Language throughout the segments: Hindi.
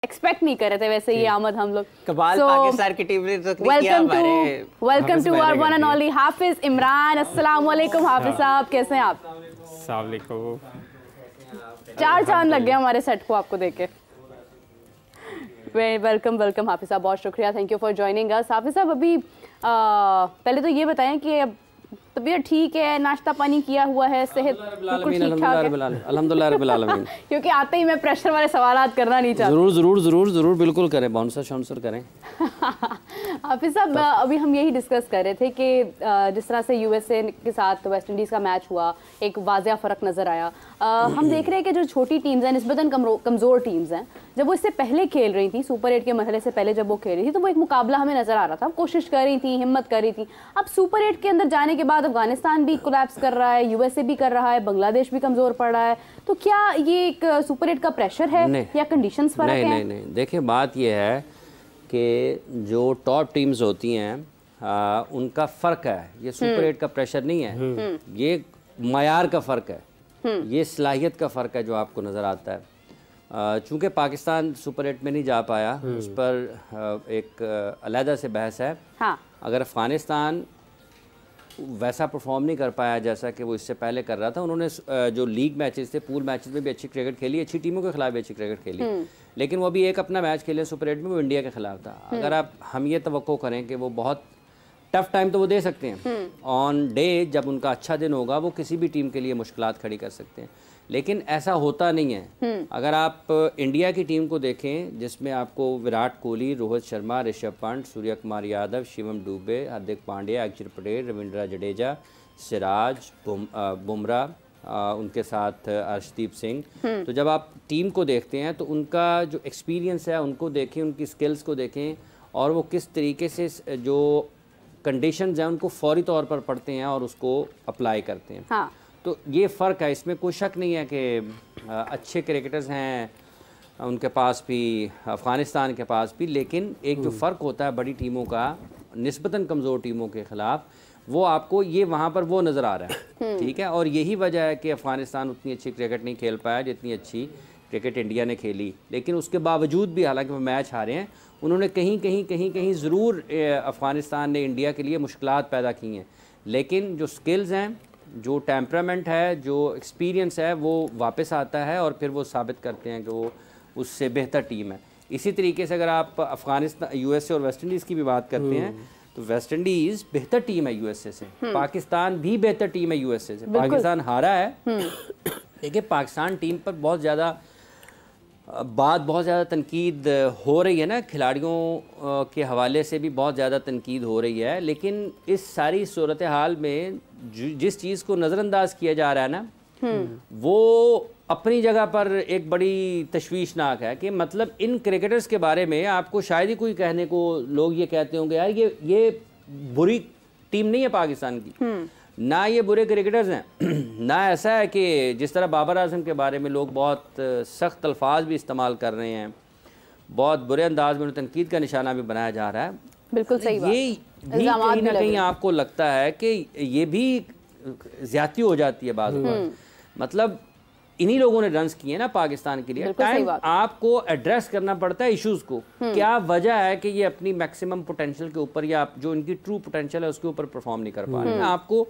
एक्सपेक्ट नहीं कर रहे थे वैसे ये आमद हम लोग। कमाल पाकिस्तान की टीम ने तो किया हमारे। Welcome to our one and only Hafiz Imran. अस्सलाम वालेकुम हाफिज साहब, कैसे हैं आप? अस्सलाम वालेकुम। 4 चांद लग गए हमारे सेट को आपको देख के। वेलकम वेलकम हाफिज साहब, बहुत शुक्रिया, thank you for joining us. Hafiz sahab अभी पहले तो ये बताएं कि अब तबीयत ठीक है, नाश्ता पानी किया हुआ है, सेहत बिल्कुल ठीक ठाक है? अल्हम्दुलिल्लाह रब्बिल आलमीन। क्योंकि आते ही मैं प्रेशर वाले सवाल करना नहीं चाहती। जरूर जरूर जरूर जरूर बिल्कुल करें, बाउंसर शाउंसर करें। हाफिज साहब अभी हम यही डिस्कस कर रहे थे कि जिस तरह से यूएसए के साथ वेस्ट इंडीज़ का मैच हुआ, एक वाज़िया फ़र्क नज़र आया। हम देख रहे हैं कि जो छोटी टीम्स हैं, निस्बतन कमज़ोर टीम्स हैं, जब वो इससे पहले खेल रही थी, सुपर 8 के मरहले से पहले जब वो खेल रही थी, तो वो एक मुकाबला हमें नज़र आ रहा था, कोशिश कर रही थी, हिम्मत कर रही थी। अब सुपर 8 के अंदर जाने के बाद अफगानिस्तान भी कोलैप्स कर रहा है, यूएसए भी कर रहा है, बांग्लादेश भी कमज़ोर पड़ रहा है, तो क्या ये एक सुपर 8 का प्रेशर है या कंडीशंस फर्क है? नहीं, देखिए बात ये है कि जो टॉप टीम्स होती हैं उनका फ़र्क है, ये सुपर 8 का प्रेशर नहीं है, ये मायार का फ़र्क है, ये सलाहियत का फ़र्क है जो आपको नज़र आता है। चूँकि पाकिस्तान सुपर 8 में नहीं जा पाया, उस पर एक अलहदा से बहस है। हाँ। अगर अफ़गानिस्तान वैसा परफॉर्म नहीं कर पाया जैसा कि वो इससे पहले कर रहा था, उन्होंने जो लीग मैचेस थे, पूल मैचेस में भी अच्छी क्रिकेट खेली, अच्छी टीमों के खिलाफ भी अच्छी क्रिकेट खेली, लेकिन वो भी एक अपना मैच खेले सुपर 8 में, वो इंडिया के खिलाफ था। अगर हम ये तवक्को करें कि वो बहुत टफ टाइम तो वो दे सकते हैं, ऑन डे जब उनका अच्छा दिन होगा वो किसी भी टीम के लिए मुश्किलात खड़ी कर सकते हैं, लेकिन ऐसा होता नहीं है। अगर आप इंडिया की टीम को देखें जिसमें आपको विराट कोहली, रोहित शर्मा, ऋषभ पंत, सूर्य कुमार यादव, शिवम दुबे, हार्दिक पांड्या, अक्षर पटेल, रविंद्र जडेजा, सिराज, बुमराह, उनके साथ अर्शदीप सिंह, तो जब आप टीम को देखते हैं तो उनका जो एक्सपीरियंस है उनको देखें, उनकी स्किल्स को देखें और वो किस तरीके से जो कंडीशंस हैं उनको फौरी तौर पर पढ़ते हैं और उसको अप्लाई करते हैं। हाँ। तो ये फ़र्क है, इसमें कोई शक नहीं है कि अच्छे क्रिकेटर्स हैं उनके पास भी, अफ़गानिस्तान के पास भी, लेकिन एक जो फ़र्क होता है बड़ी टीमों का निस्बतन कमज़ोर टीमों के ख़िलाफ़, वो आपको ये वहाँ पर वो नज़र आ रहा है। ठीक है, और यही वजह है कि अफ़गानिस्तान उतनी अच्छी क्रिकेट नहीं खेल पाया जितनी अच्छी क्रिकेट इंडिया ने खेली, लेकिन उसके बावजूद भी हालांकि वो मैच हारे हैं, उन्होंने कहीं ज़रूर अफ़गानिस्तान ने इंडिया के लिए मुश्किलात पैदा की हैं, लेकिन जो स्किल्स हैं, जो टेम्परामेंट है, जो एक्सपीरियंस है, वो वापस आता है और फिर वो साबित करते हैं कि वो उससे बेहतर टीम है। इसी तरीके से अगर आप अफ़गानिस्तान, यूएसए और वेस्ट इंडीज़ की भी बात करते हैं तो वेस्ट इंडीज़ बेहतर टीम है यूएसए से, पाकिस्तान भी बेहतर टीम है यूएसए से। पाकिस्तान हारा है, देखिए पाकिस्तान टीम पर बहुत ज़्यादा तनकीद हो रही है ना, खिलाड़ियों के हवाले से भी बहुत ज़्यादा तनकीद हो रही है, लेकिन इस सारी सूरत हाल में जिस चीज़ को नज़रअंदाज किया जा रहा है ना, वो अपनी जगह पर एक बड़ी तशवीशनाक है कि मतलब इन क्रिकेटर्स के बारे में आपको शायद ही कोई कहने को लोग ये कहते होंगे यार ये बुरी टीम नहीं है पाकिस्तान की, ना ये बुरे क्रिकेटर्स हैं, ना ऐसा है कि जिस तरह बाबर आजम के बारे में लोग बहुत सख्त अल्फाज भी इस्तेमाल कर रहे हैं, बहुत बुरे अंदाज में तनकीद का निशाना भी बनाया जा रहा है। बिल्कुल सही बात। ये भी कहीं ना कहीं आपको लगता है कि ये भी ज्यादती हो जाती है बात, मतलब इन्हीं लोगों ने रन्स किए ना पाकिस्तान के लिए। टाइम आपको एड्रेस करना पड़ता है इश्यूज को, क्या वजह है कि ये अपनी मैक्सिमम पोटेंशियल के ऊपर या जो इनकी ट्रू पोटेंशियल है उसके ऊपर परफॉर्म नहीं कर पा रहे हैं, आपको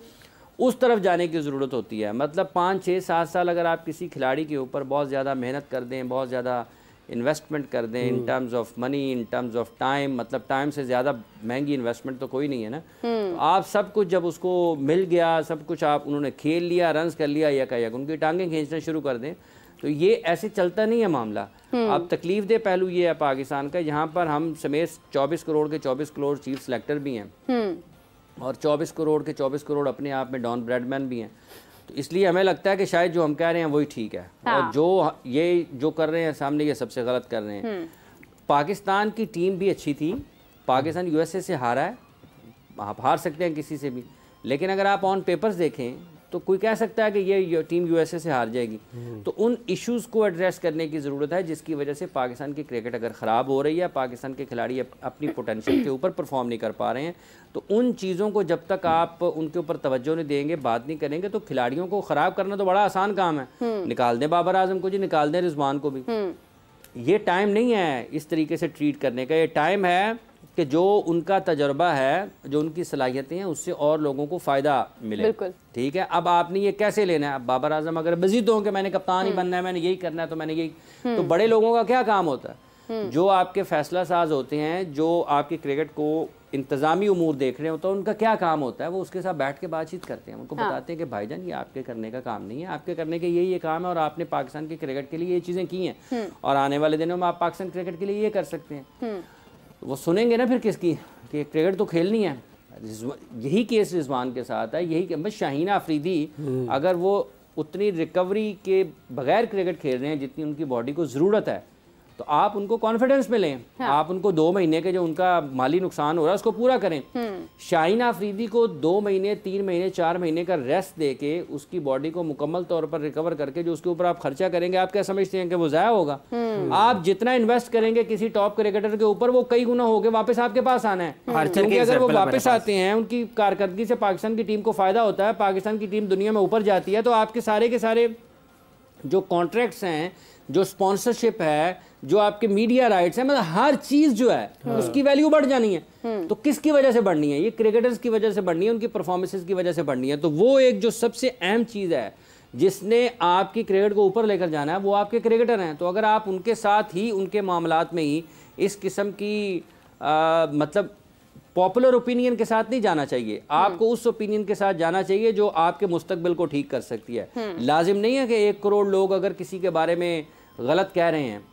उस तरफ जाने की ज़रूरत होती है। मतलब 5, 6, 7 साल अगर आप किसी खिलाड़ी के ऊपर बहुत ज़्यादा मेहनत कर दें, बहुत ज़्यादा इन्वेस्टमेंट कर दें in terms of money, in terms of time, मतलब टाइम से ज़्यादा महंगी इन्वेस्टमेंट तो कोई नहीं है ना, तो आप सब कुछ जब उसको मिल गया, सब कुछ आप उन्होंने खेल लिया, रन्स कर लिया, या उनकी टांगें खींचना शुरू कर दें, तो ये ऐसे चलता नहीं है मामला। अब तकलीफ दे पहलू ये है पाकिस्तान का, यहाँ पर हम समेत 24 करोड़ के 24 करोड़ चीफ सेलेक्टर भी हैं और 24 करोड़ के 24 करोड़ अपने आप में डॉन ब्रैडमैन भी हैं, तो इसलिए हमें लगता है कि शायद जो हम कह रहे हैं वही ठीक है। हाँ। और जो कर रहे हैं सामने ये सबसे गलत कर रहे हैं। पाकिस्तान की टीम भी अच्छी थी, पाकिस्तान यूएसए से हारा है, आप हार सकते हैं किसी से भी, लेकिन अगर आप ऑन पेपर्स देखें तो कोई कह सकता है कि ये टीम यूएसए से हार जाएगी। तो उन इश्यूज़ को एड्रेस करने की ज़रूरत है जिसकी वजह से पाकिस्तान की क्रिकेट अगर ख़राब हो रही है, पाकिस्तान के खिलाड़ी अपनी पोटेंशियल के ऊपर परफॉर्म नहीं कर पा रहे हैं, तो उन चीज़ों को जब तक आप उनके ऊपर तवज्जो नहीं देंगे, बात नहीं करेंगे, तो खिलाड़ियों को ख़राब करना तो बड़ा आसान काम है। निकाल दें बाबर आजम को जी, निकाल दें रिजवान को भी, ये टाइम नहीं है इस तरीके से ट्रीट करने का। ये टाइम है कि जो उनका तजर्बा है, जो उनकी सलाहियतें हैं, उससे और लोगों को फ़ायदा मिले। ठीक है, अब आपने ये कैसे लेना है? अब बाबर आजम अगर मजीद हो कि मैंने कप्तान ही बनना है, मैंने यही करना है, तो मैंने यही, तो बड़े लोगों का क्या काम होता है? जो आपके फैसला साज होते हैं, जो आपके क्रिकेट को इंतज़ामी उमूर देख रहे होते हैं, उनका क्या काम होता है? वो उसके साथ बैठ के बातचीत करते हैं, उनको बताते हैं कि भाईजान ये आपके करने का काम नहीं है, आपके करने के यही ये काम है, और आपने पाकिस्तान के क्रिकेट के लिए ये चीज़ें की हैं, और आने वाले दिनों में आप पाकिस्तान क्रिकेट के लिए ये कर सकते हैं। वो सुनेंगे ना फिर किसकी, कि क्रिकेट तो खेलनी है। यही केस रिजवान के साथ है, यही बस शाहीन अफरीदी अगर वो उतनी रिकवरी के बगैर क्रिकेट खेल रहे हैं जितनी उनकी बॉडी को ज़रूरत है, तो आप उनको कॉन्फिडेंस में लें। आप उनको 2 महीने के जो उनका माली नुकसान हो रहा है उसको पूरा करें। शाहीन अफरीदी को 2 महीने, 3 महीने, 4 महीने का रेस्ट दे के उसकी बॉडी को मुकम्मल तौर पर रिकवर करके जो उसके ऊपर आप खर्चा करेंगे, आप क्या समझते हैं कि वो ज़ाया होगा? आप जितना इन्वेस्ट करेंगे किसी टॉप क्रिकेटर के ऊपर, वो कई गुना होके वापस आपके पास आना है। क्योंकि अगर वो वापस आते हैं, उनकी कारकर्दगी से पाकिस्तान की टीम को फ़ायदा होता है, पाकिस्तान की टीम दुनिया में ऊपर जाती है, तो आपके सारे के सारे जो कॉन्ट्रैक्ट्स हैं, जो स्पॉन्सरशिप है, जो आपके मीडिया राइट्स हैं, मतलब हर चीज़ जो है उसकी वैल्यू बढ़ जानी है। तो किसकी वजह से बढ़नी है? ये क्रिकेटर्स की वजह से बढ़नी है, उनकी परफॉर्मेंसेस की वजह से बढ़नी है। तो वो एक जो सबसे अहम चीज़ है जिसने आपकी क्रिकेट को ऊपर लेकर जाना है, वो आपके क्रिकेटर हैं। तो अगर आप उनके साथ ही, उनके मामलात में ही इस किस्म की मतलब पॉपुलर ओपिनियन के साथ नहीं जाना चाहिए, आपको उस ओपिनियन के साथ जाना चाहिए जो आपके मुस्तकबिल को ठीक कर सकती है। लाजिम नहीं है कि 1 करोड़ लोग अगर किसी के बारे में गलत कह रहे हैं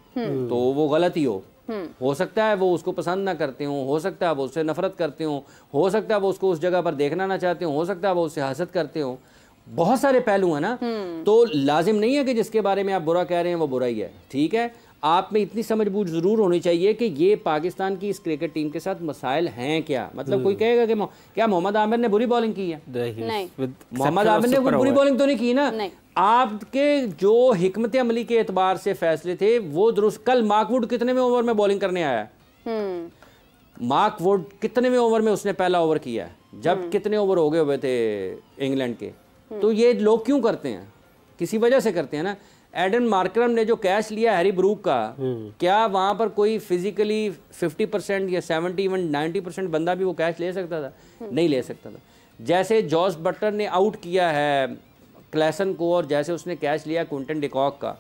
तो वो गलत ही हो सकता है वो उसको पसंद ना करते हो सकता है वो उससे नफरत करते हो सकता है वो उसको उस जगह पर देखना ना चाहते हो सकता है वो उससे हसद करते हो। बहुत सारे पहलू हैं ना, तो लाजिम नहीं है कि जिसके बारे में आप बुरा कह रहे हैं वो बुरा ही है। ठीक है, आप में इतनी समझबूझ ज़रूर होनी चाहिए कि ये पाकिस्तान की इस क्रिकेट टीम के साथ मसाइल हैं क्या। मतलब कोई कहेगा कि क्या मोहम्मद आमिर ने बुरी बॉलिंग की है? नहीं, मोहम्मद आमिर ने कोई बुरी बॉलिंग तो नहीं की ना। आपके जो हिकमत अमली के एतबार से फैसले थे वो दुरुस्त। कल मार्क वुड कितने में ओवर में बॉलिंग करने आया? मार्क वुड कितने में ओवर में उसने पहला ओवर किया जब कितने ओवर हो गए हुए थे इंग्लैंड के? तो ये लोग क्यों करते हैं? किसी वजह से करते हैं ना। एडन मार्करम ने जो कैच लिया हैरी ब्रूक का, क्या वहां पर कोई फिजिकली 50% या 70 इवन 90% बंदा भी वो कैच ले सकता था? नहीं ले सकता था। जैसे जॉस बटलर ने आउट किया है क्लैसन को और जैसे उसने कैच लिया क्विंटन डिकॉक का,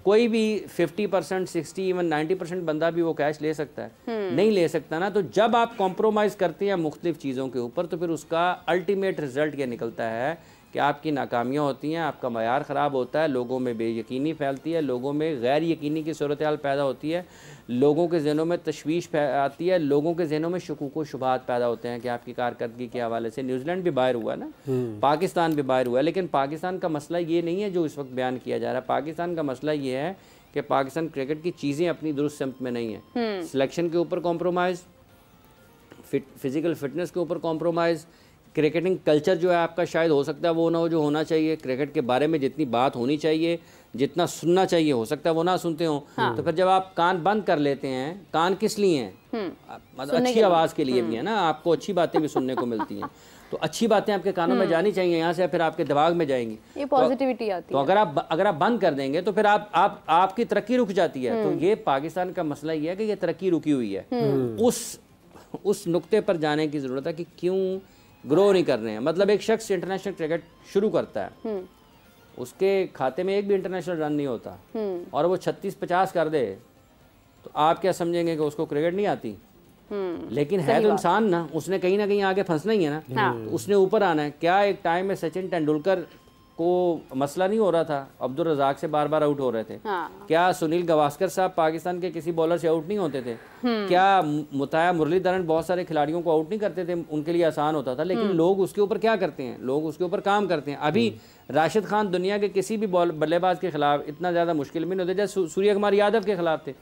कोई भी 50%, 60 इवन 90% बंदा भी वो कैच ले सकता है? नहीं ले सकता ना। तो जब आप कॉम्प्रोमाइज़ करते हैं मुख्तलिफ चीज़ों के ऊपर, तो फिर उसका अल्टीमेट रिजल्ट ये निकलता है कि आपकी नाकामियाँ होती हैं, आपका मयार ख़राब होता है, लोगों में बेयकीनी फैलती है, लोगों में गैर यकीनी की सूरत हाल पैदा होती है, लोगों के जहनों में तशवीश आती है, लोगों के जहनों में शकूक व शुबहात पैदा होते हैं कि आपकी कारकर्दगी के हवाले से। न्यूजीलैंड भी बाहर हुआ ना, पाकिस्तान भी बाहर हुआ, लेकिन पाकिस्तान का मसला ये नहीं है जो इस वक्त बयान किया जा रहा है। पाकिस्तान का मसला ये है कि पाकिस्तान क्रिकेट की चीज़ें अपनी दुरुस्त सिमत में नहीं है। सिलेक्शन के ऊपर कॉम्प्रोमाइज़, फिज़िकल फिटनेस के ऊपर कॉम्प्रोमाइज़, क्रिकेटिंग कल्चर जो है आपका शायद हो सकता है वो ना हो जो होना चाहिए। क्रिकेट के बारे में जितनी बात होनी चाहिए, जितना सुनना चाहिए, हो सकता है वो ना सुनते हो। तो फिर जब आप कान बंद कर लेते हैं, कान किस लिए हैं? मतलब अच्छी आवाज़ के लिए भी है ना, आपको अच्छी बातें भी सुनने को मिलती हैं, तो अच्छी बातें आपके कानों में जानी चाहिए, यहाँ से फिर आपके दिमाग में जाएंगी, ये पॉजिटिविटी आती है। तो अगर आप बंद कर देंगे तो फिर आपकी तरक्की रुक जाती है। तो ये पाकिस्तान का मसला ये है कि ये तरक्की रुकी हुई है। उस नुक्ते पर जाने की ज़रूरत है कि क्यों ग्रो नहीं कर रहे हैं। मतलब एक शख्स इंटरनेशनल क्रिकेट शुरू करता है, उसके खाते में एक भी इंटरनेशनल रन नहीं होता और वो 36-50 कर दे, तो आप क्या समझेंगे कि उसको क्रिकेट नहीं आती? लेकिन है तो इंसान ना, उसने कहीं ना कहीं आगे फंसना ही है ना। तो उसने ऊपर आना है। क्या एक टाइम में सचिन तेंदुलकर को मसला नहीं हो रहा था, अब्दुल रज़ाक से बार बार आउट हो रहे थे? क्या सुनील गावस्कर साहब पाकिस्तान के किसी बॉलर से आउट नहीं होते थे? क्या मुताया मुरलीधरन बहुत सारे खिलाड़ियों को आउट नहीं करते थे? उनके लिए आसान होता था। लेकिन लोग उसके ऊपर क्या करते हैं? लोग उसके ऊपर काम करते हैं। अभी राशिद खान दुनिया के किसी भी बल्लेबाज के खिलाफ इतना ज़्यादा मुश्किल में नहीं होते जैसे सूर्य कुमार यादव के खिलाफ थे।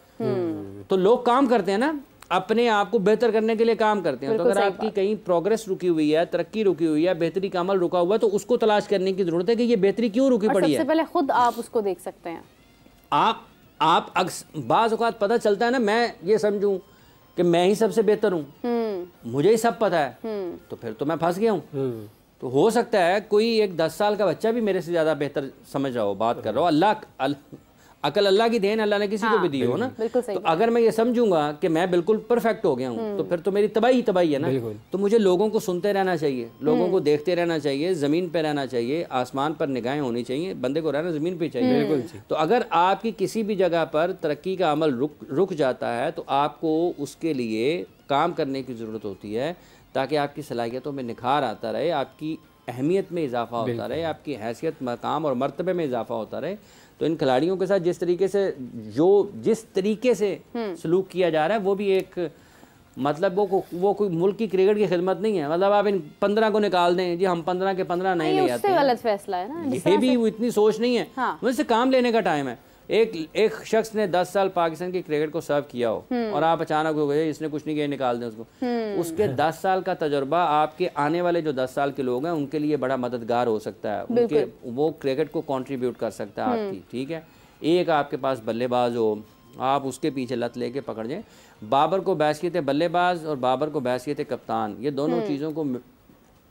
तो लोग काम करते हैं ना, अपने आप को बेहतर करने के लिए काम करते हैं। तो अगर आपकी कहीं प्रोग्रेस रुकी हुई है, तरक्की रुकी हुई है, बेहतरी का अमल रुका हुआ है, तो उसको तलाश करने की जरूरत है कि ये बेहतरी क्यों रुकी पड़ी है। सबसे पहले खुद आप उसको देख सकते हैं। आप बाज़ औक़ात पता चलता है ना, मैं ये समझूं कि मैं ही सबसे बेहतर हूँ, मुझे ही सब पता है, तो फिर तो मैं फंस गया हूँ। तो हो सकता है कोई एक 10 साल का बच्चा भी मेरे से ज़्यादा बेहतर समझ रहा हो, बात कर रहा हो। अकल अल्लाह की देन, अल्लाह ने किसी को भी दी हो ना। तो अगर मैं ये समझूंगा कि मैं बिल्कुल परफेक्ट हो गया हूँ तो फिर तो मेरी तबाही है ना। तो मुझे लोगों को सुनते रहना चाहिए, लोगों को देखते रहना चाहिए, ज़मीन पे रहना चाहिए, आसमान पर निगाहें होनी चाहिए, बंदे को रहना ज़मीन पे चाहिए। तो अगर आपकी किसी भी जगह पर तरक्की का अमल रुक जाता है तो आपको उसके लिए काम करने की ज़रूरत होती है ताकि आपकी सलाहियतों में निखार आता रहे, आपकी अहमियत में इजाफा होता रहे, आपकी हैसियत, मकाम और मर्तबे में इजाफा होता रहे। तो इन खिलाड़ियों के साथ जिस तरीके से सलूक किया जा रहा है वो भी एक मतलब वो कोई मुल्क की क्रिकेट की खिदमत नहीं है। मतलब आप इन 15 को निकाल दें, जी हम 15 के 15 नहीं ले आते, गलत फैसला है ना। ये भी इतनी सोच नहीं है। मुझसे काम लेने का टाइम है। एक शख्स ने 10 साल पाकिस्तान की क्रिकेट को सर्व किया हो और आप अचानक हो गए इसने कुछ नहीं किया, निकाल दें उसको। उसके 10 साल का तजुर्बा आपके आने वाले जो 10 साल के लोग हैं उनके लिए बड़ा मददगार हो सकता है, उनके वो क्रिकेट को कंट्रीब्यूट कर सकता है आपकी। ठीक है, एक आपके पास बल्लेबाज हो, आप उसके पीछे लत लेके पकड़ जाएं। बाबर को बैसियत बल्लेबाज और बाबर को बैसियत कप्तान, ये दोनों चीज़ों को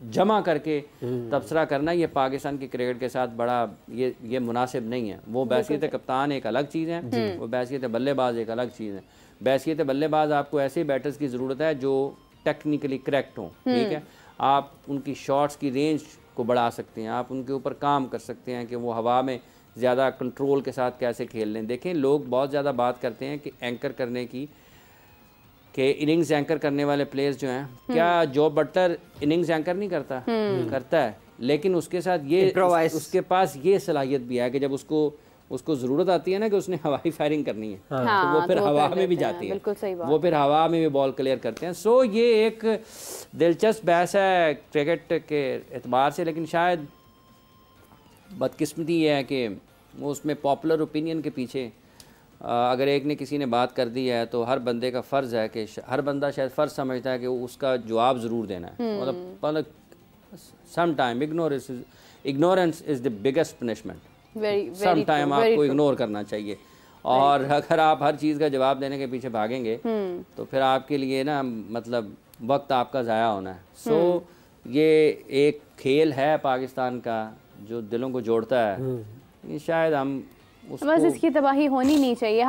जमा करके तबसरा करना ये पाकिस्तान की क्रिकेट के साथ बड़ा ये मुनासिब नहीं है। वो बैसियत कप्तान एक अलग चीज़ है, वो बैसियत बल्लेबाज एक अलग चीज़ है। बैसियत बल्लेबाज आपको ऐसे बैटर्स की ज़रूरत है जो टेक्निकली करेक्ट हों। ठीक है, आप उनकी शॉट्स की रेंज को बढ़ा सकते हैं, आप उनके ऊपर काम कर सकते हैं कि वो हवा में ज़्यादा कंट्रोल के साथ कैसे खेल लें। देखें, लोग बहुत ज़्यादा बात करते हैं कि एंकर करने की, कि इनिंग्स एंकर करने वाले प्लेयर्स जो हैं, क्या जॉ बटलर इनिंग्स एंकर नहीं करता? करता है, लेकिन उसके साथ ये उसके पास ये सलाहियत भी है कि जब उसको ज़रूरत आती है ना कि उसने हवाई फायरिंग करनी है तो वो फिर हवा में भी जाती है, वो फिर हवा में भी बॉल क्लियर करते हैं। सो ये एक दिलचस्प बहस है क्रिकेट के एतबार से, लेकिन शायद बदकिस्मती ये है कि वो उसमें पॉपुलर ओपिनियन के पीछे अगर एक ने किसी ने बात कर दी है तो हर बंदे का फ़र्ज़ है कि हर बंदा शायद फ़र्ज़ समझता है कि उसका जवाब ज़रूर देना है। मतलब some time ignorance is the biggest punishment. Some time आपको इग्नोर करना चाहिए, और अगर आप हर चीज़ का जवाब देने के पीछे भागेंगे तो फिर आपके लिए ना मतलब वक्त आपका ज़ाया होना है। सो ये एक खेल है पाकिस्तान का जो दिलों को जोड़ता है, शायद हम बस इसकी तबाही होनी नहीं चाहिए।